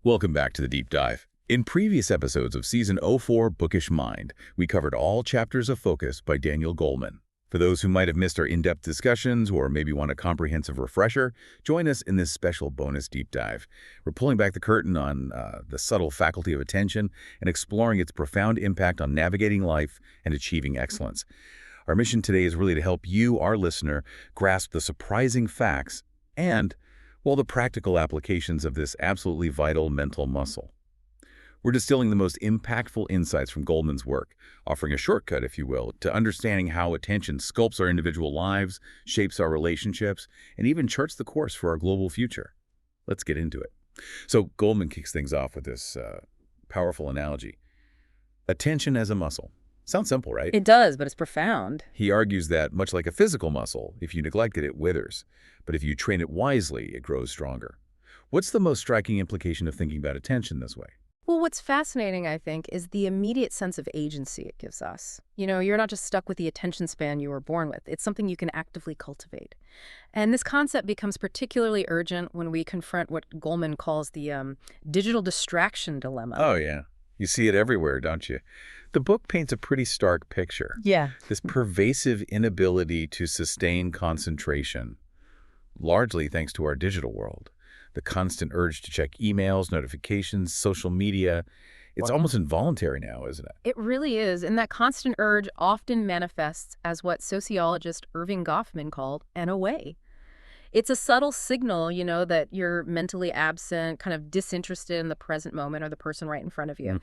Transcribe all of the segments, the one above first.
Welcome back to the Deep Dive. In previous episodes of Season 04 Bookish Mind, we covered all chapters of Focus by Daniel Goleman. For those who might have missed our in-depth discussions or maybe want a comprehensive refresher, join us in this special bonus deep dive. We're pulling back the curtain on the subtle faculty of attention and exploring its profound impact on navigating life and achieving excellence. Our mission today is really to help you, our listener, grasp the surprising facts and, well, the practical applications of this absolutely vital mental muscle. We're distilling the most impactful insights from Goleman's work, offering a shortcut, if you will, to understanding how attention sculpts our individual lives, shapes our relationships, and even charts the course for our global future. Let's get into it. So Goleman kicks things off with this powerful analogy. Attention as a muscle. Sounds simple, right? It does, but it's profound. He argues that, much like a physical muscle, if you neglect it, it withers. But if you train it wisely, it grows stronger. What's the most striking implication of thinking about attention this way? Well, what's fascinating, I think, is the immediate sense of agency it gives us. You know, you're not just stuck with the attention span you were born with. It's something you can actively cultivate. And this concept becomes particularly urgent when we confront what Goleman calls the digital distraction dilemma. Oh, yeah. You see it everywhere, don't you? The book paints a pretty stark picture. Yeah. This pervasive inability to sustain concentration, largely thanks to our digital world. The constant urge to check emails, notifications, social media. It's almost involuntary now, isn't it? It really is. And that constant urge often manifests as what sociologist Irving Goffman called an away. It's a subtle signal, you know, that you're mentally absent, kind of disinterested in the present moment or the person right in front of you.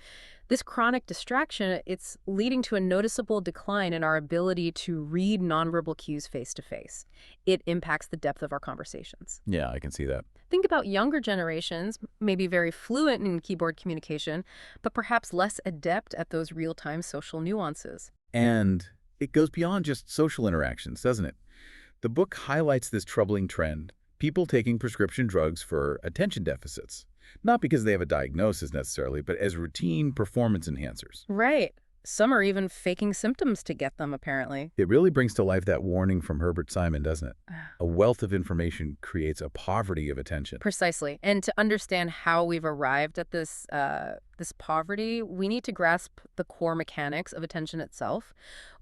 This chronic distraction, it's leading to a noticeable decline in our ability to read nonverbal cues face to face. It impacts the depth of our conversations. Yeah, I can see that. Think about younger generations, maybe very fluent in keyboard communication, but perhaps less adept at those real-time social nuances. And it goes beyond just social interactions, doesn't it? The book highlights this troubling trend, people taking prescription drugs for attention deficits. Not because they have a diagnosis necessarily, but as routine performance enhancers. Right. Some are even faking symptoms to get them, apparently. It really brings to life that warning from Herbert Simon, doesn't it? A wealth of information creates a poverty of attention. Precisely. And to understand how we've arrived at this poverty, we need to grasp the core mechanics of attention itself.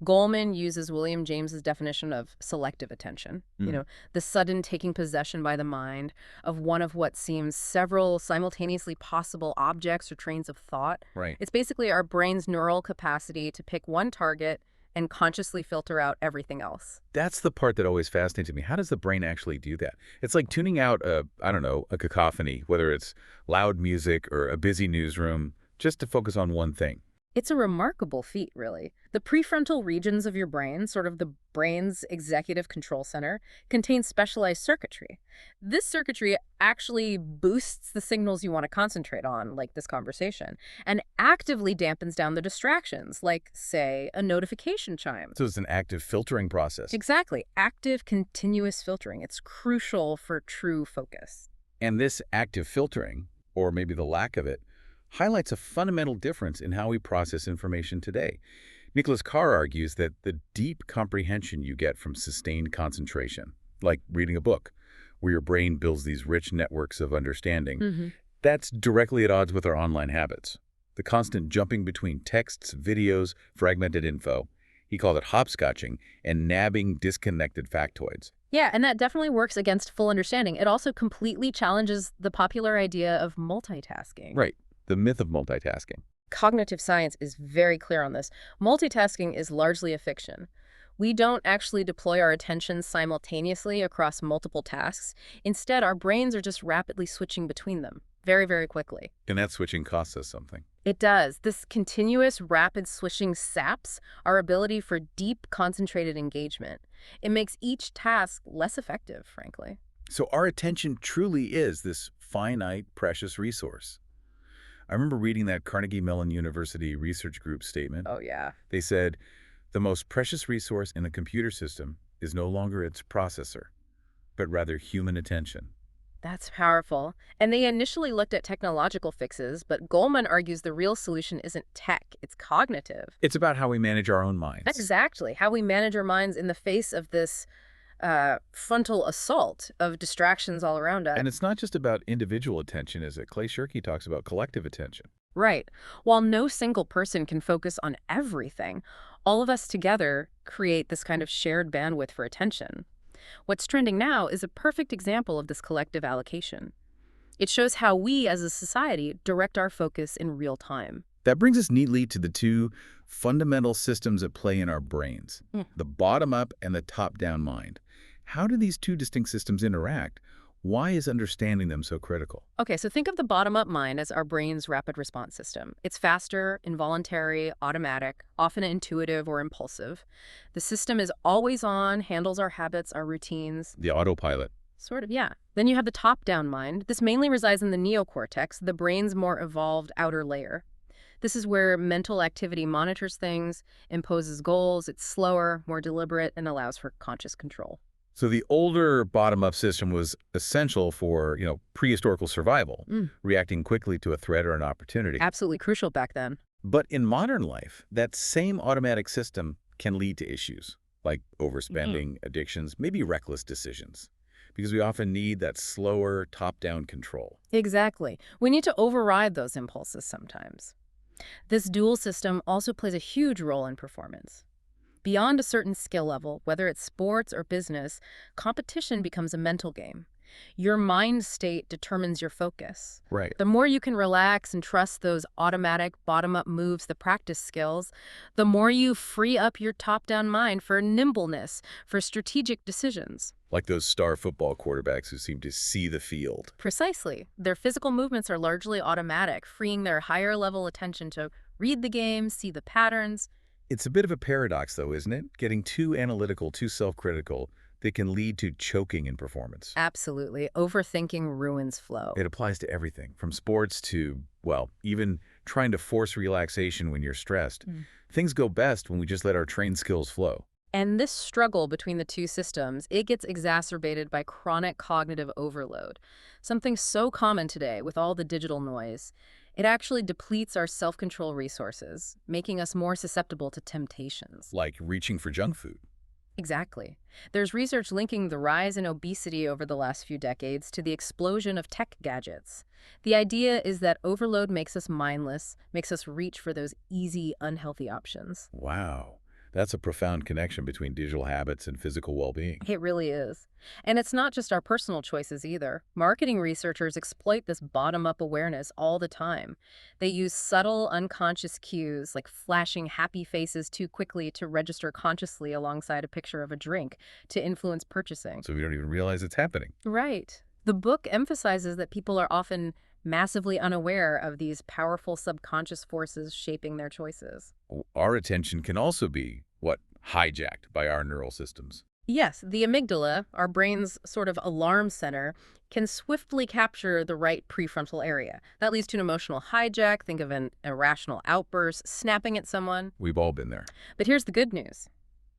Goleman uses William James's definition of selective attention. You know, the sudden taking possession by the mind of one of what seems several simultaneously possible objects or trains of thought. Right. It's basically our brain's neural capacity to pick one target and consciously filter out everything else. That's the part that always fascinates me. How does the brain actually do that? It's like tuning out a cacophony, whether it's loud music or a busy newsroom, just to focus on one thing. It's a remarkable feat, really. The prefrontal regions of your brain, sort of the brain's executive control center, contain specialized circuitry. This circuitry actually boosts the signals you want to concentrate on, like this conversation, and actively dampens down the distractions, like, say, a notification chime. So it's an active filtering process. Exactly. Active, continuous filtering. It's crucial for true focus. And this active filtering, or maybe the lack of it, highlights a fundamental difference in how we process information today. Nicholas Carr argues that the deep comprehension you get from sustained concentration, like reading a book, where your brain builds these rich networks of understanding, that's directly at odds with our online habits. The constant jumping between texts, videos, fragmented info. He called it hopscotching and nabbing disconnected factoids. Yeah, and that definitely works against full understanding. It also completely challenges the popular idea of multitasking. Right. The myth of multitasking. Cognitive science is very clear on this. Multitasking is largely a fiction. We don't actually deploy our attention simultaneously across multiple tasks. Instead, our brains are just rapidly switching between them, very, very quickly. And that switching costs us something. It does. This continuous, rapid switching saps our ability for deep, concentrated engagement. It makes each task less effective, frankly. So our attention truly is this finite, precious resource. I remember reading that Carnegie Mellon University Research Group statement. Oh, yeah. They said, the most precious resource in a computer system is no longer its processor, but rather human attention. That's powerful. And they initially looked at technological fixes, but Goleman argues the real solution isn't tech, it's cognitive. It's about how we manage our own minds. Exactly. How we manage our minds in the face of this frontal assault of distractions all around us. And it's not just about individual attention, is it? Clay Shirky talks about collective attention. Right. While no single person can focus on everything, all of us together create this kind of shared bandwidth for attention. What's trending now is a perfect example of this collective allocation. It shows how we as a society direct our focus in real time. That brings us neatly to the two fundamental systems at play in our brains, the bottom-up and the top-down mind. How do these two distinct systems interact? Why is understanding them so critical? Okay, so think of the bottom-up mind as our brain's rapid response system. It's faster, involuntary, automatic, often intuitive or impulsive. The system is always on, handles our habits, our routines. The autopilot. Sort of, yeah. Then you have the top-down mind. This mainly resides in the neocortex, the brain's more evolved outer layer. This is where mental activity monitors things, imposes goals, it's slower, more deliberate, and allows for conscious control. So the older bottom-up system was essential for, prehistorical survival, reacting quickly to a threat or an opportunity. Absolutely crucial back then. But in modern life, that same automatic system can lead to issues like overspending, addictions, maybe reckless decisions, because we often need that slower top-down control. Exactly. We need to override those impulses sometimes. This dual system also plays a huge role in performance. Beyond a certain skill level, whether it's sports or business, competition becomes a mental game. Your mind state determines your focus. Right. The more you can relax and trust those automatic bottom-up moves, the practice skills, the more you free up your top-down mind for nimbleness, for strategic decisions. Like those star football quarterbacks who seem to see the field. Precisely. Their physical movements are largely automatic, freeing their higher-level attention to read the game, see the patterns. It's a bit of a paradox, though, isn't it? Getting too analytical, too self-critical, that can lead to choking in performance. Absolutely. Overthinking ruins flow. It applies to everything, from sports to, even trying to force relaxation when you're stressed. Things go best when we just let our trained skills flow. And this struggle between the two systems, it gets exacerbated by chronic cognitive overload, something so common today with all the digital noise. It actually depletes our self-control resources, making us more susceptible to temptations. Like reaching for junk food. Exactly. There's research linking the rise in obesity over the last few decades to the explosion of tech gadgets. The idea is that overload makes us mindless, makes us reach for those easy, unhealthy options. Wow. That's a profound connection between digital habits and physical well-being. It really is. And it's not just our personal choices either. Marketing researchers exploit this bottom-up awareness all the time. They use subtle, unconscious cues, like flashing happy faces too quickly to register consciously alongside a picture of a drink, to influence purchasing. So we don't even realize it's happening. Right. The book emphasizes that people are often massively unaware of these powerful subconscious forces shaping their choices. Our attention can also be, hijacked by our neural systems. Yes, the amygdala, our brain's sort of alarm center, can swiftly capture the right prefrontal area. That leads to an emotional hijack. Think of an irrational outburst, snapping at someone. We've all been there. But here's the good news.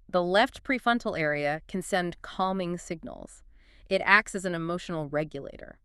The left prefrontal area can send calming signals. It acts as an emotional regulator.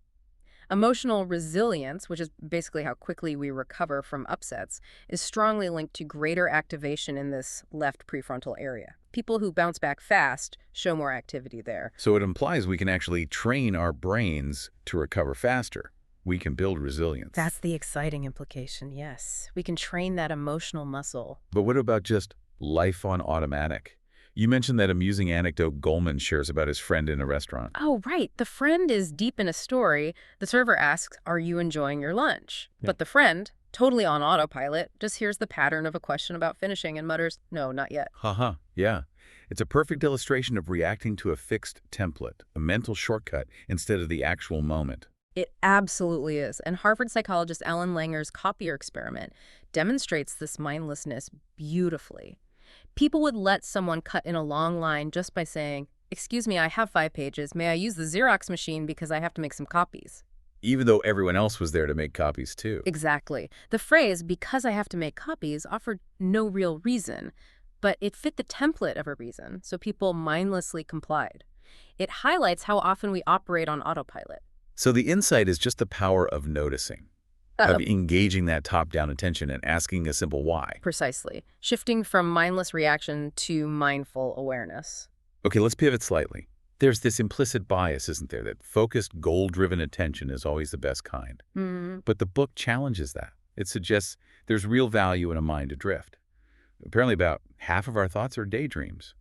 Emotional resilience, which is basically how quickly we recover from upsets, is strongly linked to greater activation in this left prefrontal area. People who bounce back fast show more activity there. So it implies we can actually train our brains to recover faster. We can build resilience. That's the exciting implication, yes. We can train that emotional muscle. But what about just life on automatic? You mentioned that amusing anecdote Goleman shares about his friend in a restaurant. Oh, right. The friend is deep in a story. The server asks, "Are you enjoying your lunch?" Yeah. But the friend, totally on autopilot, just hears the pattern of a question about finishing and mutters, "No, not yet." Haha, yeah. It's a perfect illustration of reacting to a fixed template, a mental shortcut, instead of the actual moment. It absolutely is. And Harvard psychologist Alan Langer's copier experiment demonstrates this mindlessness beautifully. People would let someone cut in a long line just by saying, "Excuse me, I have 5 pages. May I use the Xerox machine because I have to make some copies?" Even though everyone else was there to make copies too. Exactly. The phrase, "because I have to make copies," offered no real reason, but it fit the template of a reason, so people mindlessly complied. It highlights how often we operate on autopilot. So the insight is just the power of noticing, of engaging that top-down attention and asking a simple why. Precisely. Shifting from mindless reaction to mindful awareness. Okay, let's pivot slightly. There's this implicit bias, isn't there, that focused, goal-driven attention is always the best kind. But the book challenges that. It suggests there's real value in a mind adrift. Apparently about half of our thoughts are daydreams.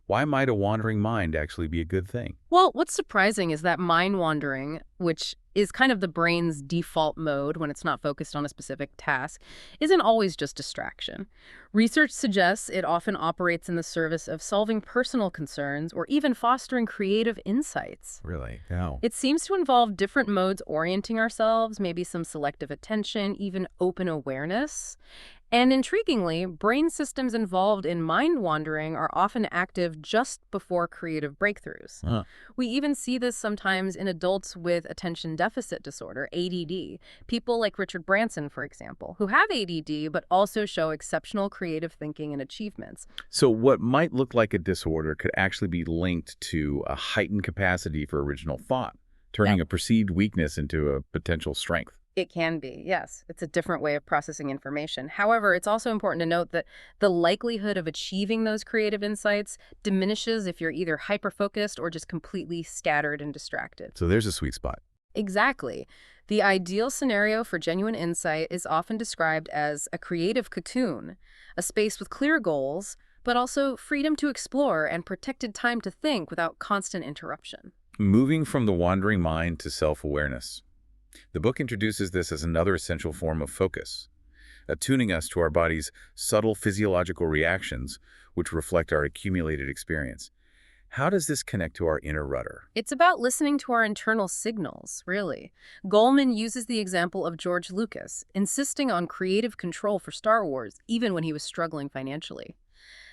Why might a wandering mind actually be a good thing? Well, what's surprising is that mind wandering, which is kind of the brain's default mode when it's not focused on a specific task, isn't always just distraction. Research suggests it often operates in the service of solving personal concerns or even fostering creative insights. Really? How? It seems to involve different modes orienting ourselves, maybe some selective attention, even open awareness. And intriguingly, brain systems involved in mind wandering are often active just before creative breakthroughs. Huh. We even see this sometimes in adults with attention deficit disorder, ADD. People like Richard Branson, for example, who have ADD but also show exceptional creative thinking and achievements. So what might look like a disorder could actually be linked to a heightened capacity for original thought, turning a perceived weakness into a potential strength. It can be, yes. It's a different way of processing information. However, it's also important to note that the likelihood of achieving those creative insights diminishes if you're either hyper-focused or just completely scattered and distracted. So there's a sweet spot. Exactly. The ideal scenario for genuine insight is often described as a creative cocoon, a space with clear goals, but also freedom to explore and protected time to think without constant interruption. Moving from the wandering mind to self-awareness. The book introduces this as another essential form of focus, attuning us to our body's subtle physiological reactions, which reflect our accumulated experience. How does this connect to our inner rudder? It's about listening to our internal signals, really. Goleman uses the example of George Lucas, insisting on creative control for Star Wars, even when he was struggling financially.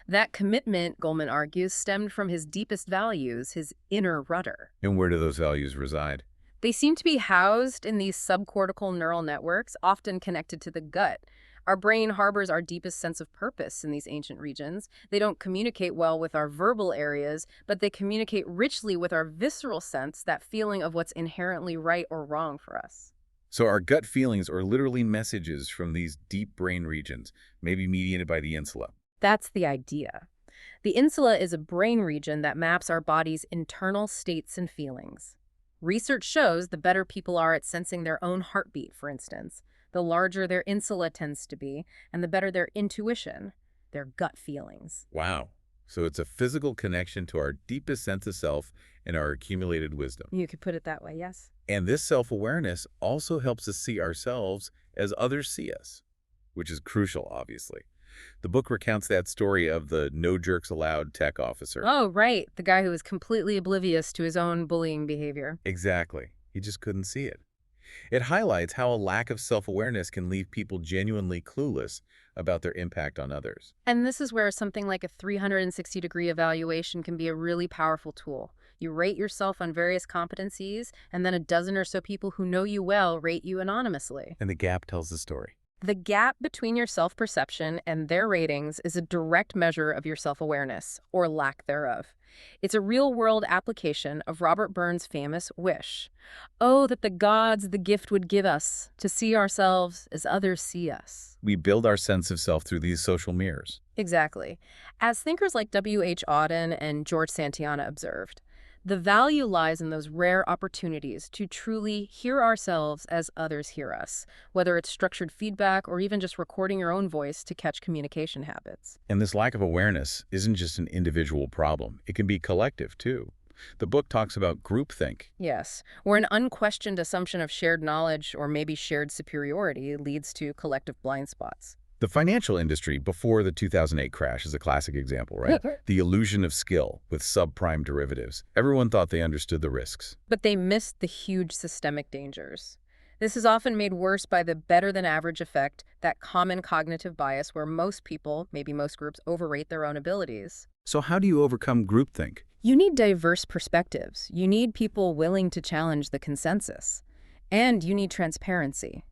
That commitment, Goleman argues, stemmed from his deepest values, his inner rudder. And where do those values reside? They seem to be housed in these subcortical neural networks, often connected to the gut. Our brain harbors our deepest sense of purpose in these ancient regions. They don't communicate well with our verbal areas, but they communicate richly with our visceral sense, that feeling of what's inherently right or wrong for us. So our gut feelings are literally messages from these deep brain regions, maybe mediated by the insula. That's the idea. The insula is a brain region that maps our body's internal states and feelings. Research shows the better people are at sensing their own heartbeat, for instance, the larger their insula tends to be, and the better their intuition, their gut feelings. Wow. So it's a physical connection to our deepest sense of self and our accumulated wisdom. You could put it that way, yes. And this self-awareness also helps us see ourselves as others see us, which is crucial, obviously. The book recounts that story of the no jerks allowed tech officer. Oh, right. The guy who was completely oblivious to his own bullying behavior. Exactly. He just couldn't see it. It highlights how a lack of self-awareness can leave people genuinely clueless about their impact on others. And this is where something like a 360-degree evaluation can be a really powerful tool. You rate yourself on various competencies, and then a dozen or so people who know you well rate you anonymously. And the gap tells the story. The gap between your self-perception and their ratings is a direct measure of your self-awareness, or lack thereof. It's a real-world application of Robert Burns' famous wish. Oh, that the gods the gift would give us, to see ourselves as others see us. We build our sense of self through these social mirrors. Exactly. As thinkers like W.H. Auden and George Santayana observed, the value lies in those rare opportunities to truly hear ourselves as others hear us, whether it's structured feedback or even just recording your own voice to catch communication habits. And this lack of awareness isn't just an individual problem. It can be collective, too. The book talks about groupthink. Yes, where an unquestioned assumption of shared knowledge or maybe shared superiority leads to collective blind spots. The financial industry before the 2008 crash is a classic example, right? The illusion of skill with subprime derivatives. Everyone thought they understood the risks. But they missed the huge systemic dangers. This is often made worse by the better-than-average effect, that common cognitive bias where most people, maybe most groups, overrate their own abilities. So how do you overcome groupthink? You need diverse perspectives. You need people willing to challenge the consensus. And you need transparency.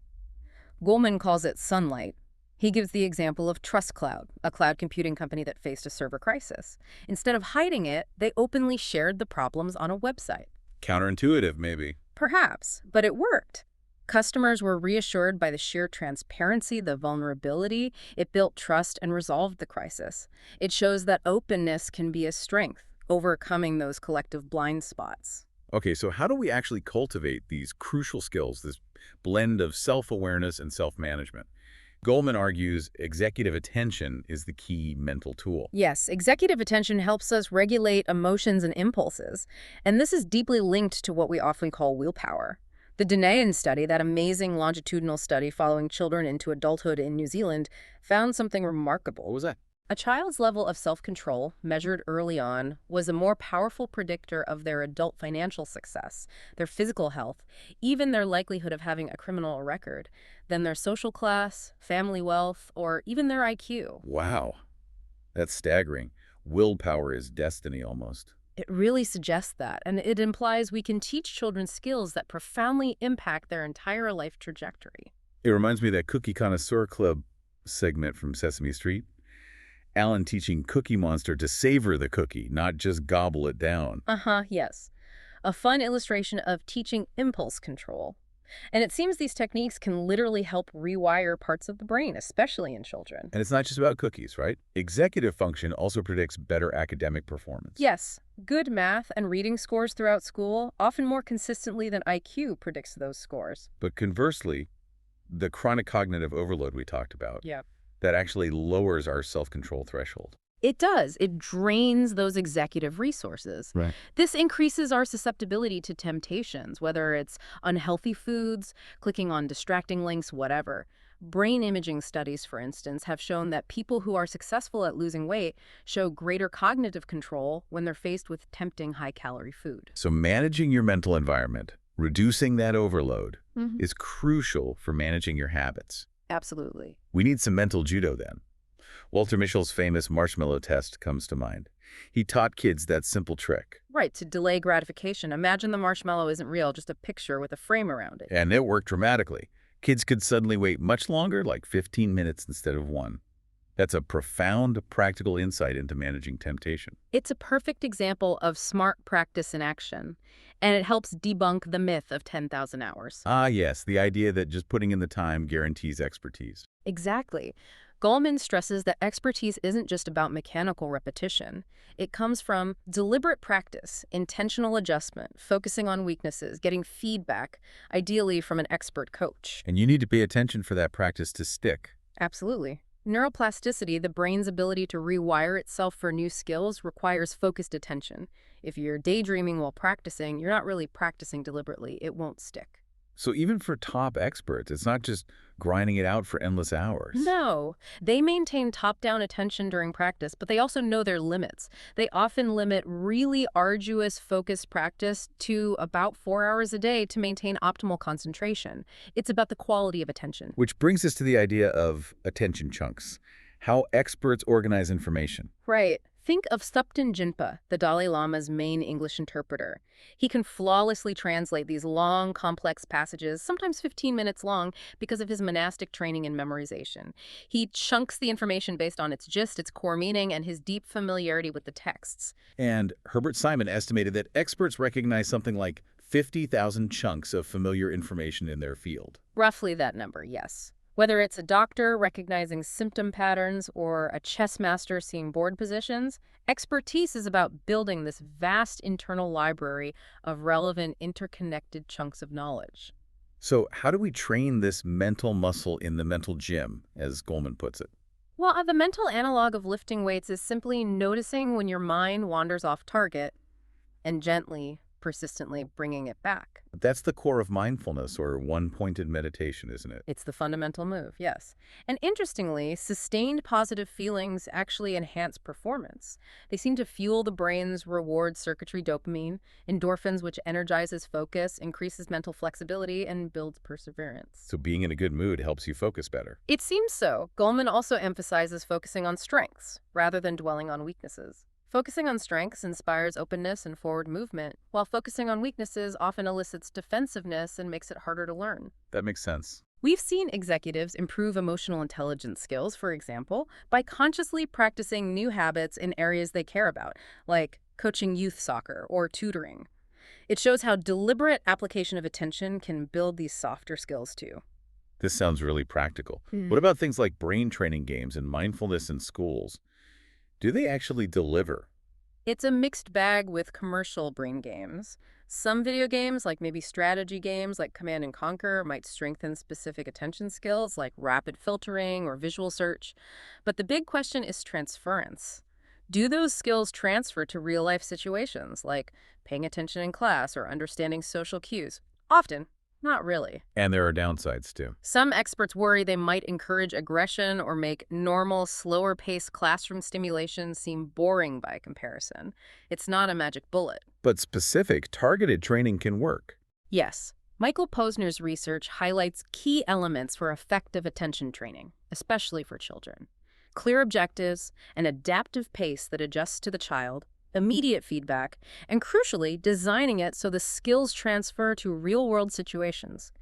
Goleman calls it sunlight. He gives the example of TrustCloud, a cloud computing company that faced a server crisis. Instead of hiding it, they openly shared the problems on a website. Counterintuitive, maybe. Perhaps, but it worked. Customers were reassured by the sheer transparency, the vulnerability. It built trust and resolved the crisis. It shows that openness can be a strength. overcoming those collective blind spots. Okay, so how do we actually cultivate these crucial skills, this blend of self-awareness and self-management? Goleman argues executive attention is the key mental tool. Yes, executive attention helps us regulate emotions and impulses, and this is deeply linked to what we often call willpower. The Danayan study, that amazing longitudinal study following children into adulthood in New Zealand, found something What remarkable. was that? A child's level of self-control, measured early on, was a more powerful predictor of their adult financial success, their physical health, even their likelihood of having a criminal record, than their social class, family wealth, or even their IQ. Wow, that's staggering. Willpower is destiny almost. It really suggests that, and it implies we can teach children skills that profoundly impact their entire life trajectory. It reminds me of that Cookie Connoisseur Club segment from Sesame Street. Alan teaching Cookie Monster to savor the cookie, not just gobble it down. Yes. A fun illustration of teaching impulse control. And it seems these techniques can literally help rewire parts of the brain, especially in children. And it's not just about cookies, right? Executive function also predicts better academic performance. Yes, good math and reading scores throughout school, often more consistently than IQ, predicts those scores. But conversely, the chronic cognitive overload we talked about, Yep. that actually lowers our self-control threshold. It does. It drains those executive resources. Right. This increases our susceptibility to temptations, whether it's unhealthy foods, clicking on distracting links, whatever. Brain imaging studies, for instance, have shown that people who are successful at losing weight show greater cognitive control when they're faced with tempting high-calorie food. So managing your mental environment, reducing that overload, is crucial for managing your habits. Absolutely. We need some mental judo then. Walter Mischel's famous marshmallow test comes to mind. He taught kids that simple trick. Right, to delay gratification. Imagine the marshmallow isn't real, just a picture with a frame around it. And it worked dramatically. Kids could suddenly wait much longer, like 15 minutes instead of 1. That's a profound practical insight into managing temptation. It's a perfect example of smart practice in action, and it helps debunk the myth of 10,000 hours. Ah, yes, the idea that just putting in the time guarantees expertise. Exactly. Goleman stresses that expertise isn't just about mechanical repetition. It comes from deliberate practice, intentional adjustment, focusing on weaknesses, getting feedback, ideally from an expert coach. And you need to pay attention for that practice to stick. Absolutely. Neuroplasticity, the brain's ability to rewire itself for new skills, requires focused attention. If you're daydreaming while practicing, you're not really practicing deliberately. It won't stick. So even for top experts, it's not just grinding it out for endless hours. No, they maintain top-down attention during practice, but they also know their limits. They often limit really arduous, focused practice to about 4 hours a day to maintain optimal concentration. It's about the quality of attention. Which brings us to the idea of attention chunks, how experts organize information. Right. Think of Thupten Jinpa, the Dalai Lama's main English interpreter. He can flawlessly translate these long, complex passages, sometimes 15 minutes long, because of his monastic training and memorization. He chunks the information based on its gist, its core meaning, and his deep familiarity with the texts. And Herbert Simon estimated that experts recognize something like 50,000 chunks of familiar information in their field. Roughly that number, yes. Whether it's a doctor recognizing symptom patterns or a chess master seeing board positions, expertise is about building this vast internal library of relevant, interconnected chunks of knowledge. So how do we train this mental muscle in the mental gym, as Goleman puts it? Well, the mental analog of lifting weights is simply noticing when your mind wanders off target and gently, persistently bringing it back. That's the core of mindfulness, or one-pointed meditation, isn't it? It's the fundamental move, yes. And interestingly, sustained positive feelings actually enhance performance. They seem to fuel the brain's reward circuitry, dopamine, endorphins, which energizes focus, increases mental flexibility, and builds perseverance. So being in a good mood helps you focus better. It seems so. Goleman also emphasizes focusing on strengths rather than dwelling on weaknesses. Focusing on strengths inspires openness and forward movement, while focusing on weaknesses often elicits defensiveness and makes it harder to learn. That makes sense. We've seen executives improve emotional intelligence skills, for example, by consciously practicing new habits in areas they care about, like coaching youth soccer or tutoring. It shows how deliberate application of attention can build these softer skills too. This sounds really practical. What about things like brain training games and mindfulness in schools? Do they actually deliver? It's a mixed bag with commercial brain games. Some video games, like maybe strategy games like Command and Conquer, might strengthen specific attention skills like rapid filtering or visual search. But the big question is transference. Do those skills transfer to real-life situations, like paying attention in class or understanding social cues? Often, not really. And there are downsides, too. Some experts worry they might encourage aggression or make normal, slower-paced classroom stimulation seem boring by comparison. It's not a magic bullet. But specific, targeted training can work. Yes, Michael Posner's research highlights key elements for effective attention training, especially for children. Clear objectives, an adaptive pace that adjusts to the child, immediate feedback, and crucially, designing it so the skills transfer to real-world situations.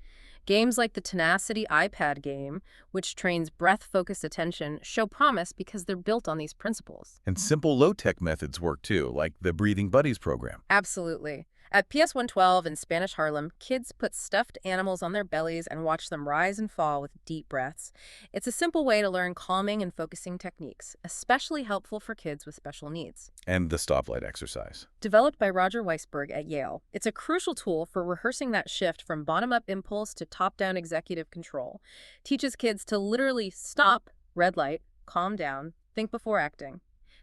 Games like the Tenacity iPad game, which trains breath-focused attention, show promise because they're built on these principles. And simple low-tech methods work, too, like the Breathing Buddies program. Absolutely. At PS112 in Spanish Harlem, kids put stuffed animals on their bellies and watch them rise and fall with deep breaths. It's a simple way to learn calming and focusing techniques, especially helpful for kids with special needs. And the stoplight exercise. Developed by Roger Weisberg at Yale, it's a crucial tool for rehearsing that shift from bottom-up impulse to top-down executive control. Teaches kids to literally stop, red light, calm down, think before acting.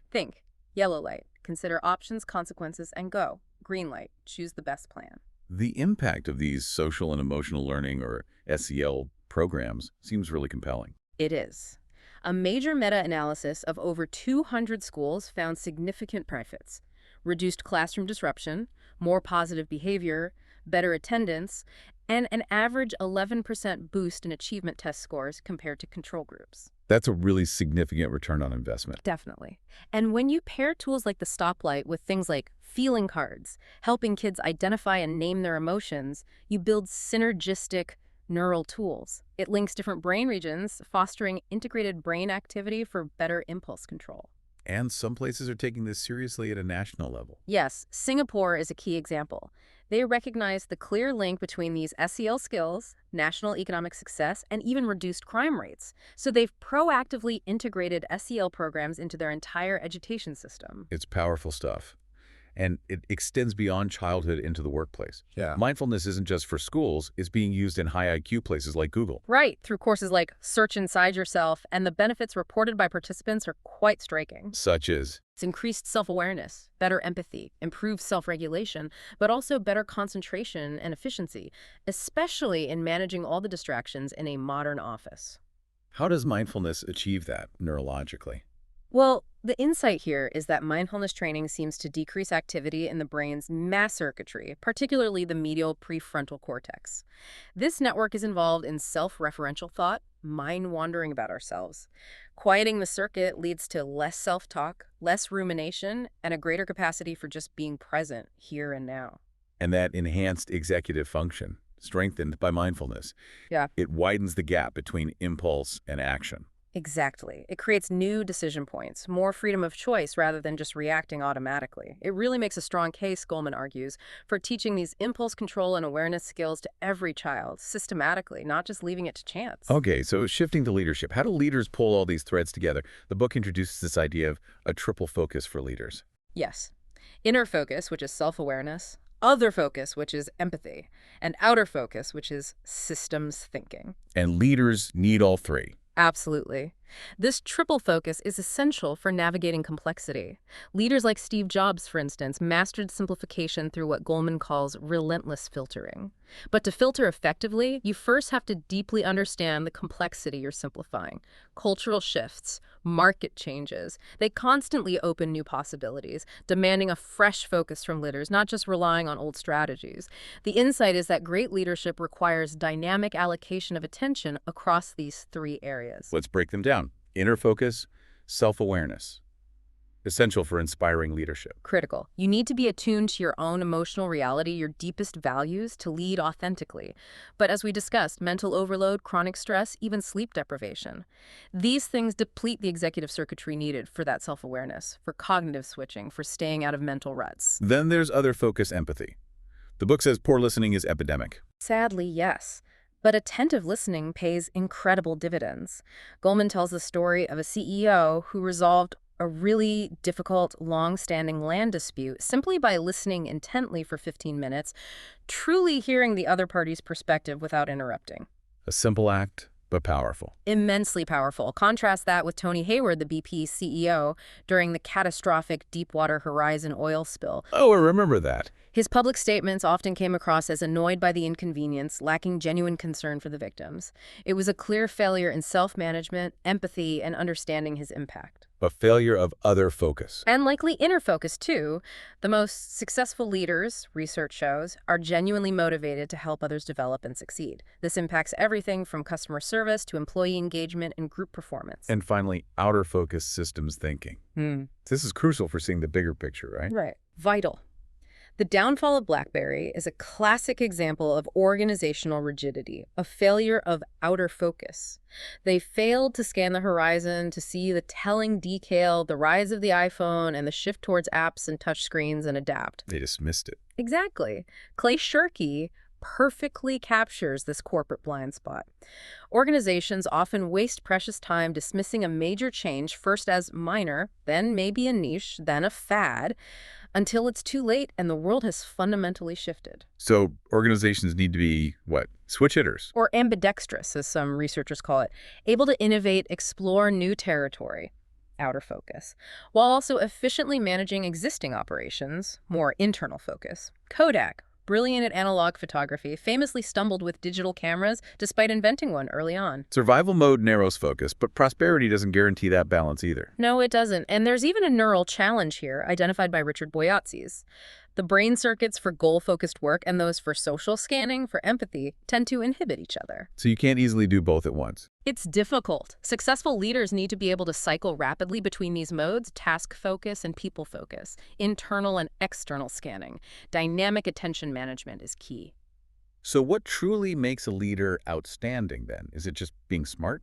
Think, yellow light, consider options, consequences, and go. Green light, choose the best plan. The impact of these social and emotional learning, or SEL, programs seems really compelling. It is. A major meta-analysis of over 200 schools found significant benefits: reduced classroom disruption, more positive behavior, better attendance, and an average 11% boost in achievement test scores compared to control groups. That's a really significant return on investment. Definitely. And when you pair tools like the stoplight with things like feeling cards, helping kids identify and name their emotions, you build synergistic neural tools. It links different brain regions, fostering integrated brain activity for better impulse control. And some places are taking this seriously at a national level. Yes, Singapore is a key example. They recognize the clear link between these SEL skills, national economic success, and even reduced crime rates. So they've proactively integrated SEL programs into their entire education system. It's powerful stuff. And it extends beyond childhood into the workplace. Yeah. Mindfulness isn't just for schools, it's being used in high IQ places like Google. Right, through courses like Search Inside Yourself, and the benefits reported by participants are quite striking. Such as It's increased self-awareness, better empathy, improved self-regulation, but also better concentration and efficiency, especially in managing all the distractions in a modern office. how does mindfulness achieve that neurologically? Well, the insight here is that mindfulness training seems to decrease activity in the brain's mass circuitry, particularly the medial prefrontal cortex. This network is involved in self-referential thought, mind wandering about ourselves. Quieting the circuit leads to less self-talk, less rumination, and a greater capacity for just being present here and now. And that enhanced executive function, strengthened by mindfulness. Yeah. It widens the gap between impulse and action. Exactly. It creates new decision points, more freedom of choice rather than just reacting automatically. It really makes a strong case, Goleman argues, for teaching these impulse control and awareness skills to every child, systematically, not just leaving it to chance. Okay, so shifting to leadership, how do leaders pull all these threads together? The book introduces this idea of a triple focus for leaders. Yes. Inner focus, which is self-awareness, other focus, which is empathy, and outer focus, which is systems thinking. And leaders need all three. Absolutely. This triple focus is essential for navigating complexity. Leaders like Steve Jobs, for instance, mastered simplification through what Goleman calls relentless filtering. But to filter effectively, you first have to deeply understand the complexity you're simplifying. Cultural shifts, market changes, they constantly open new possibilities, demanding a fresh focus from leaders, not just relying on old strategies. The insight is that great leadership requires dynamic allocation of attention across these three areas. Let's break them down. Inner focus, self-awareness. Essential for inspiring leadership. Critical. You need to be attuned to your own emotional reality, your deepest values, to lead authentically. But as we discussed, mental overload, chronic stress, even sleep deprivation. These things deplete the executive circuitry needed for that self-awareness, for cognitive switching, for staying out of mental ruts. Then there's other focus, empathy. The book says poor listening is epidemic. Sadly, yes. But attentive listening pays incredible dividends. Goleman tells the story of a CEO who resolved a really difficult, long-standing land dispute simply by listening intently for 15 minutes, truly hearing the other party's perspective without interrupting. A simple act, but powerful. Immensely powerful. Contrast that with Tony Hayward, the BP CEO, during the catastrophic Deepwater Horizon oil spill. Oh, I remember that. His public statements often came across as annoyed by the inconvenience, lacking genuine concern for the victims. It was a clear failure in self-management, empathy, and understanding his impact. But failure of other focus. And likely inner focus, too. The most successful leaders, research shows, are genuinely motivated to help others develop and succeed. This impacts everything from customer service to employee engagement and group performance. And finally, outer focus systems thinking. This is crucial for seeing the bigger picture, right? Right. Vital. The downfall of BlackBerry is a classic example of organizational rigidity, a failure of outer focus. They failed to scan the horizon to see the telling detail, the rise of the iPhone, and the shift towards apps and touchscreens and adapt. They dismissed it. Exactly. Clay Shirky perfectly captures this corporate blind spot. Organizations often waste precious time dismissing a major change first as minor, then maybe a niche, then a fad, until it's too late and the world has fundamentally shifted. So organizations need to be, what, switch hitters? Or ambidextrous, as some researchers call it, able to innovate, explore new territory, outer focus, while also efficiently managing existing operations, more internal focus. Kodak, brilliant at analog photography, famously stumbled with digital cameras despite inventing one early on. Survival mode narrows focus, but prosperity doesn't guarantee that balance either. No, it doesn't. And there's even a neural challenge here, identified by Richard Boyatzis. The brain circuits for goal-focused work and those for social scanning, for empathy, tend to inhibit each other. So you can't easily do both at once. It's difficult. Successful leaders need to be able to cycle rapidly between these modes, task focus and people focus, internal and external scanning. Dynamic attention management is key. So what truly makes a leader outstanding then? Is it just being smart?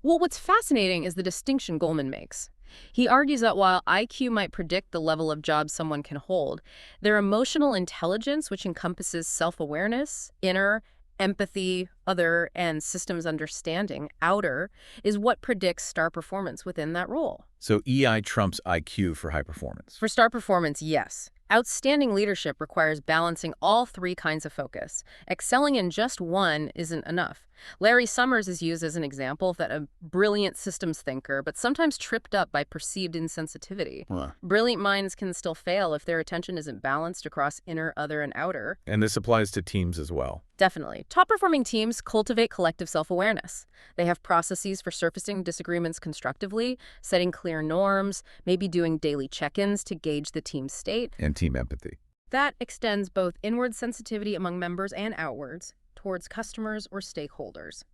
Well, what's fascinating is the distinction Goleman makes. He argues that while IQ might predict the level of job someone can hold, their emotional intelligence, which encompasses self-awareness, inner, empathy, other, and systems understanding, outer, is what predicts star performance within that role. So EI trumps IQ for high performance. For star performance, yes. Outstanding leadership requires balancing all three kinds of focus. Excelling in just one isn't enough. Larry Summers is used as an example that a brilliant systems thinker, but sometimes tripped up by perceived insensitivity. Brilliant minds can still fail if their attention isn't balanced across inner, other, and outer. And this applies to teams as well. Definitely. Top-performing teams cultivate collective self-awareness. They have processes for surfacing disagreements constructively, setting clear norms, maybe doing daily check-ins to gauge the team's state. And team empathy. That extends both inward sensitivity among members and outwards, towards customers or stakeholders.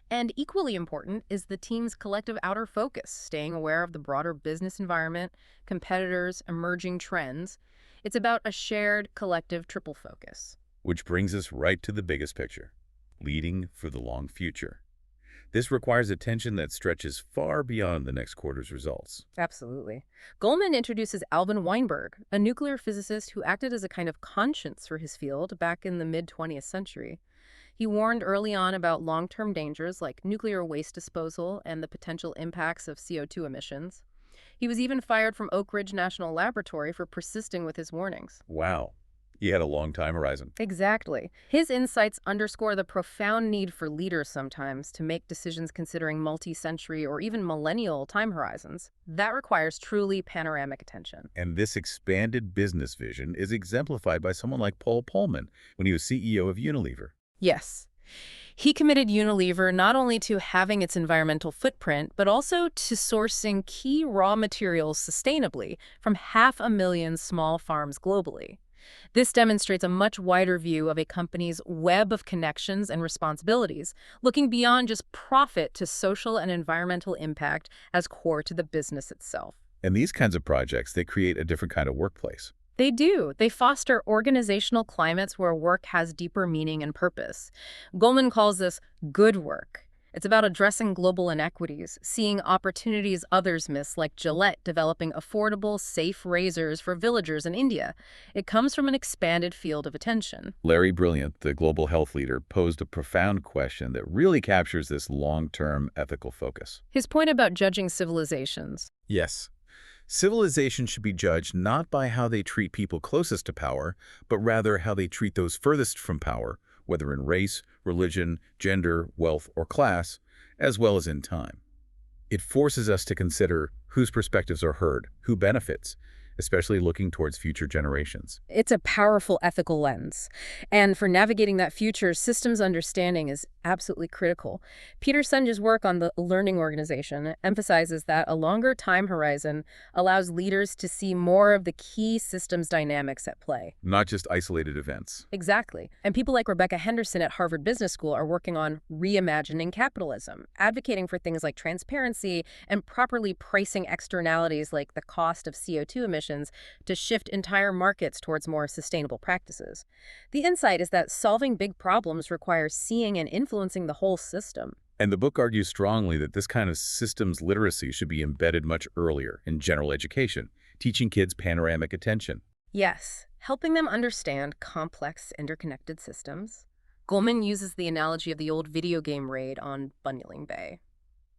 And equally important is the team's collective outer focus, staying aware of the broader business environment, competitors, emerging trends. It's about a shared collective triple focus. Which brings us right to the biggest picture, leading for the long future. This requires attention that stretches far beyond the next quarter's results. Absolutely. Goleman introduces Alvin Weinberg, a nuclear physicist who acted as a kind of conscience for his field back in the mid-20th century. He warned early on about long-term dangers like nuclear waste disposal and the potential impacts of CO2 emissions. He was even fired from Oak Ridge National Laboratory for persisting with his warnings. Wow. He had a long time horizon. Exactly. His insights underscore the profound need for leaders sometimes to make decisions considering multi-century or even millennial time horizons. That requires truly panoramic attention. And this expanded business vision is exemplified by someone like Paul Polman when he was CEO of Unilever. Yes. He committed Unilever not only to having its environmental footprint, but also to sourcing key raw materials sustainably from 500,000 small farms globally. This demonstrates a much wider view of a company's web of connections and responsibilities, looking beyond just profit to social and environmental impact as core to the business itself. And these kinds of projects, they create a different kind of workplace. They do. They foster organizational climates where work has deeper meaning and purpose. Goleman calls this good work. It's about addressing global inequities, seeing opportunities others miss, like Gillette developing affordable, safe razors for villagers in India. It comes from an expanded field of attention. Larry Brilliant, the global health leader, posed a profound question that really captures this long-term ethical focus. His point about judging civilizations. Yes. Civilization should be judged not by how they treat people closest to power, but rather how they treat those furthest from power, whether in race, religion, gender, wealth, or class, as well as in time. It forces us to consider whose perspectives are heard, who benefits, especially looking towards future generations. It's a powerful ethical lens. And for navigating that future, systems understanding is absolutely critical. Peter Senge's work on the learning organization emphasizes that a longer time horizon allows leaders to see more of the key systems dynamics at play. Not just isolated events. Exactly. And people like Rebecca Henderson at Harvard Business School are working on reimagining capitalism, advocating for things like transparency and properly pricing externalities like the cost of CO2 emissions to shift entire markets towards more sustainable practices. The insight is that solving big problems requires seeing and influencing the whole system. And the book argues strongly that this kind of systems literacy should be embedded much earlier in general education, teaching kids panoramic attention. Yes, helping them understand complex, interconnected systems. Goleman uses the analogy of the old video game raid on Bunyling Bay.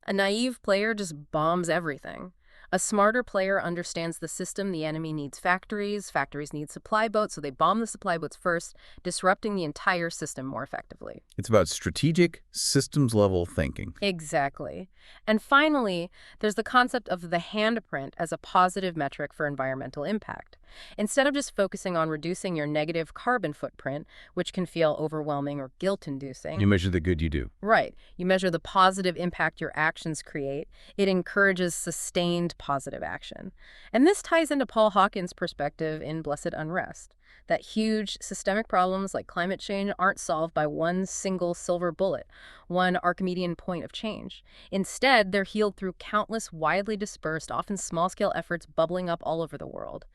A naive player just bombs everything. A smarter player understands the system. The enemy needs factories. Factories need supply boats, so they bomb the supply boats first, disrupting the entire system more effectively. It's about strategic, systems-level thinking. Exactly. And finally, there's the concept of the handprint as a positive metric for environmental impact. Instead of just focusing on reducing your negative carbon footprint, which can feel overwhelming or guilt-inducing. You measure the good you do. Right. You measure the positive impact your actions create. It encourages sustained positive action. And this ties into Paul Hawken's perspective in Blessed Unrest, that huge systemic problems like climate change aren't solved by one single silver bullet, one Archimedean point of change. Instead, they're healed through countless widely dispersed, often small-scale efforts bubbling up all over the world.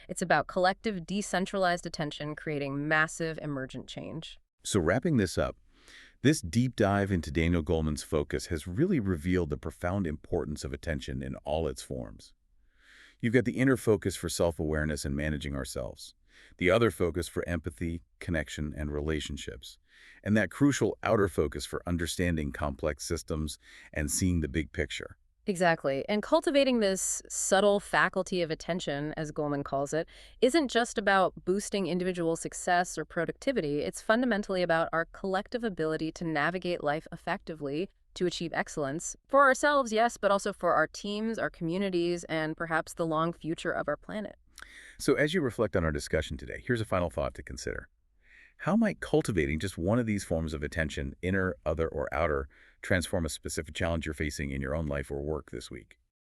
It's about collective, decentralized attention creating massive emergent change. So wrapping this up, this deep dive into Daniel Goleman's focus has really revealed the profound importance of attention in all its forms. You've got the inner focus for self-awareness and managing ourselves, the other focus for empathy, connection, and relationships, and that crucial outer focus for understanding complex systems and seeing the big picture. Exactly. And cultivating this subtle faculty of attention, as Goleman calls it, isn't just about boosting individual success or productivity. It's fundamentally about our collective ability to navigate life effectively, to achieve excellence, for ourselves, yes, but also for our teams, our communities, and perhaps the long future of our planet. So as you reflect on our discussion today, here's a final thought to consider. How might cultivating just one of these forms of attention, inner, other, or outer, transform a specific challenge you're facing in your own life or work this week?